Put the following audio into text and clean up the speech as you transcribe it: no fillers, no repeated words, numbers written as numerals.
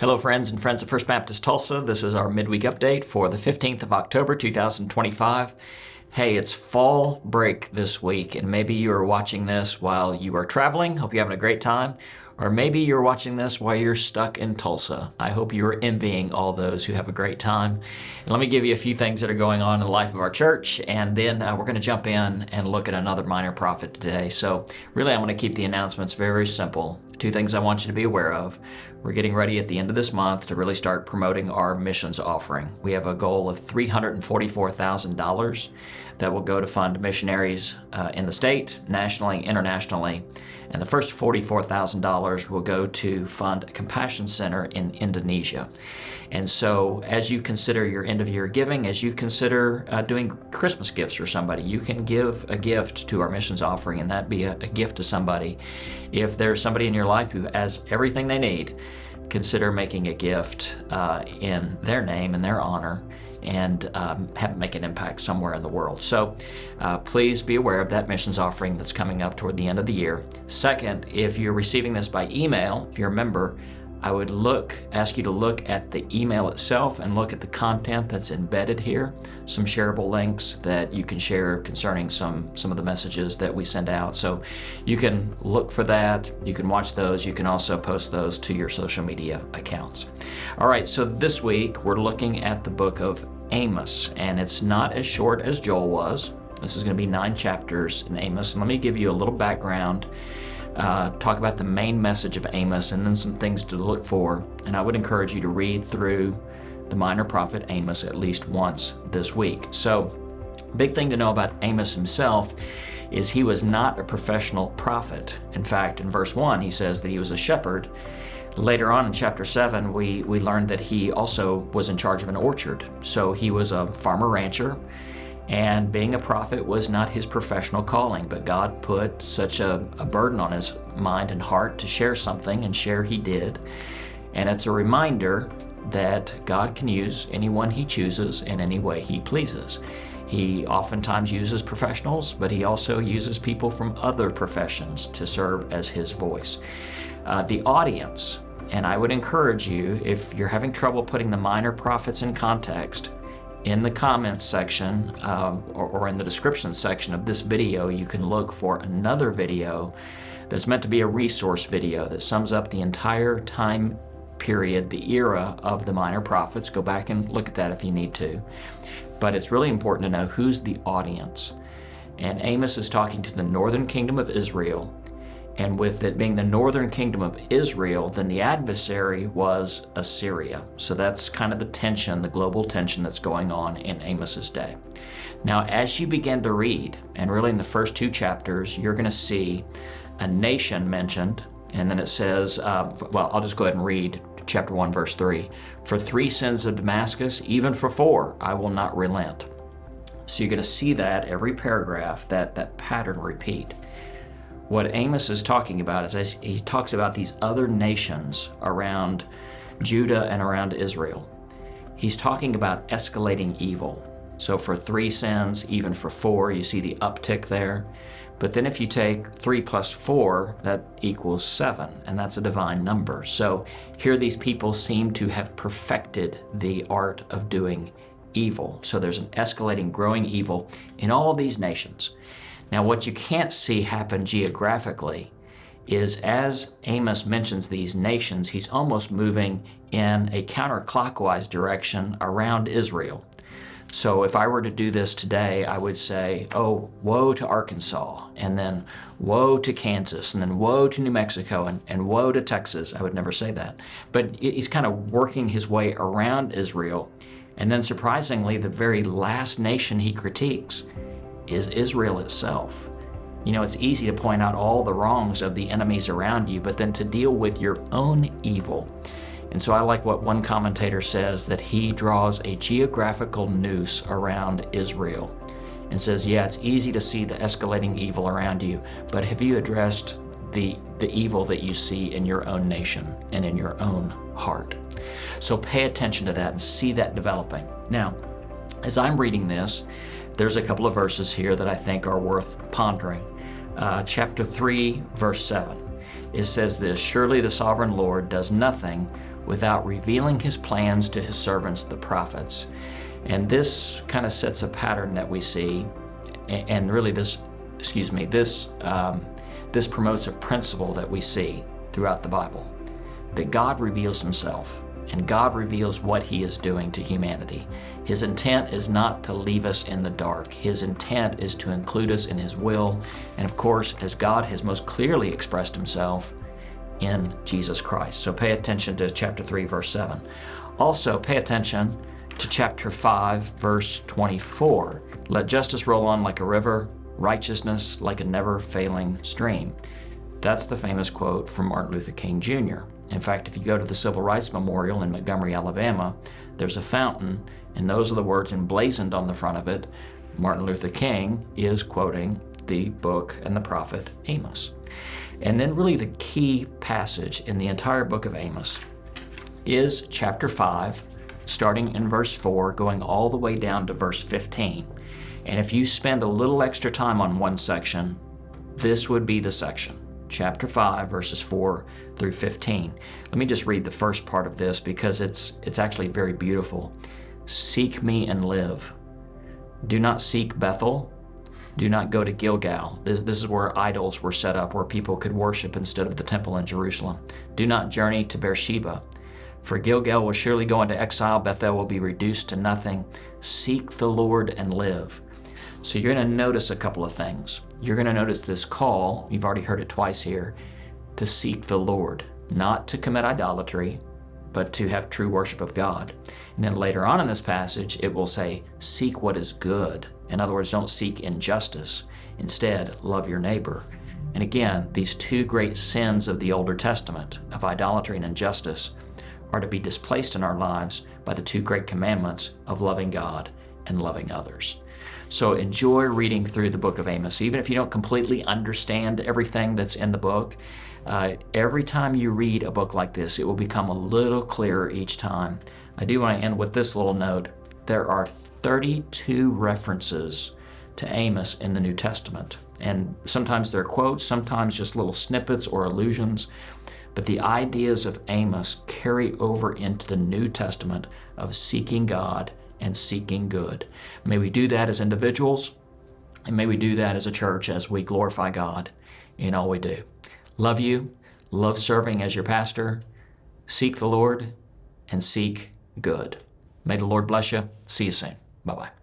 Hello, friends and friends of First Baptist Tulsa. This is our midweek update for the 15th of October, 2025. Hey, it's fall break this week, and maybe you're watching this while you are traveling. Hope you're having a great time. Or maybe you're watching this while you're stuck in Tulsa. I hope you're envying all those who have a great time. And let me give you a few things that are going on in the life of our church, and then we're going to jump in and look at another minor prophet today. So really, I'm going to keep the announcements very simple. Two things I want you to be aware of. We're getting ready at the end of this month to really start promoting our missions offering. We have a goal of $344,000 that will go to fund missionaries in the state, nationally, internationally. And the first $44,000 will go to fund a compassion center in Indonesia. And so as you consider your end of year giving, as you consider doing Christmas gifts for somebody, you can give a gift to our missions offering, and that be a gift to somebody. If there's somebody in your life who has everything they need, consider making a gift in their name and their honor, and have it make an impact somewhere in the world. So please be aware of that missions offering that's coming up toward the end of the year. Second, if you're receiving this by email, if you're a member, I would ask you to look at the email itself and look at the content that's embedded here, some shareable links that you can share concerning some of the messages that we send out. So you can look for that, you can watch those, you can also post those to your social media accounts. All right, so this week we're looking at the book of Amos, and it's not as short as Joel was. This is going to be 9 chapters in Amos, and let me give you a little background. Talk about the main message of Amos and then some things to look for. And I would encourage you to read through the minor prophet Amos at least once this week. So, big thing to know about Amos himself is he was not a professional prophet. In fact, in verse 1, he says that he was a shepherd. Later on in chapter 7, we learned that he also was in charge of an orchard. So he was a farmer rancher. And being a prophet was not his professional calling, but God put such a burden on his mind and heart to share something, and share he did. And it's a reminder that God can use anyone he chooses in any way he pleases. He oftentimes uses professionals, but he also uses people from other professions to serve as his voice. The audience, and I would encourage you, if you're having trouble putting the minor prophets in context, in the comments section or in the description section of this video, you can look for another video that's meant to be a resource video that sums up the entire time period, the era of the minor prophets. Go back and look at that if you need to. But it's really important to know who's the audience. And Amos is talking to the northern kingdom of Israel. And with it being the northern kingdom of Israel, then the adversary was Assyria. So that's kind of the tension, the global tension that's going on in Amos's day. Now, as you begin to read, and really in the first 2 chapters, you're going to see a nation mentioned. And then it says, I'll just go ahead and read chapter 1, verse 3. For 3 sins of Damascus, even for 4, I will not relent. So you're going to see that every paragraph, that pattern repeat. What Amos is talking about is as he talks about these other nations around Judah and around Israel. He's talking about escalating evil. So for 3 sins, even for 4, you see the uptick there. But then if you take 3 plus 4, that equals 7, and that's a divine number. So here these people seem to have perfected the art of doing evil. So there's an escalating, growing evil in all these nations. Now, what you can't see happen geographically is as Amos mentions these nations, he's almost moving in a counterclockwise direction around Israel. So if I were to do this today, I would say, oh, woe to Arkansas, and then woe to Kansas, and then woe to New Mexico, and woe to Texas. I would never say that. But he's kind of working his way around Israel. And then surprisingly, the very last nation he critiques is Israel itself. You know, it's easy to point out all the wrongs of the enemies around you, but then to deal with your own evil. And so I like what one commentator says, that he draws a geographical noose around Israel and says, yeah, it's easy to see the escalating evil around you, but have you addressed the evil that you see in your own nation and in your own heart? So pay attention to that and see that developing. Now, as I'm reading this, there's a couple of verses here that I think are worth pondering. Chapter 3, verse 7. It says this, surely the sovereign Lord does nothing without revealing his plans to his servants, the prophets. And this kind of sets a pattern that we see, and really this promotes a principle that we see throughout the Bible, that God reveals himself, and God reveals what he is doing to humanity. His intent is not to leave us in the dark. His intent is to include us in his will, and of course, as God has most clearly expressed himself in Jesus Christ. So pay attention to chapter 3, verse 7. Also, pay attention to chapter 5, verse 24. Let justice roll on like a river, righteousness like a never-failing stream. That's the famous quote from Martin Luther King Jr. In fact, if you go to the Civil Rights Memorial in Montgomery, Alabama, there's a fountain, and those are the words emblazoned on the front of it. Martin Luther King is quoting the book and the prophet Amos. And then really the key passage in the entire book of Amos is chapter 5, starting in verse 4, going all the way down to verse 15. And if you spend a little extra time on one section, this would be the section. Chapter 5, verses 4 through 15. Let me just read the first part of this because it's actually very beautiful. Seek me and live. Do not seek Bethel. Do not go to Gilgal. This is where idols were set up, where people could worship instead of the temple in Jerusalem. Do not journey to Beersheba. For Gilgal will surely go into exile. Bethel will be reduced to nothing. Seek the Lord and live. So you're going to notice a couple of things. You're going to notice this call, you've already heard it twice here, to seek the Lord, not to commit idolatry, but to have true worship of God. And then later on in this passage, it will say, seek what is good. In other words, don't seek injustice. Instead, love your neighbor. And again, these two great sins of the Older Testament, of idolatry and injustice, are to be displaced in our lives by the two great commandments of loving God and loving others. So enjoy reading through the book of Amos. Even if you don't completely understand everything that's in the book, every time you read a book like this, it will become a little clearer each time. I do want to end with this little note. There are 32 references to Amos in the New Testament. And sometimes they're quotes, sometimes just little snippets or allusions. But the ideas of Amos carry over into the New Testament of seeking God and seeking good. May we do that as individuals, and may we do that as a church as we glorify God in all we do. Love you, love serving as your pastor, seek the Lord, and seek good. May the Lord bless you. See you soon. Bye-bye.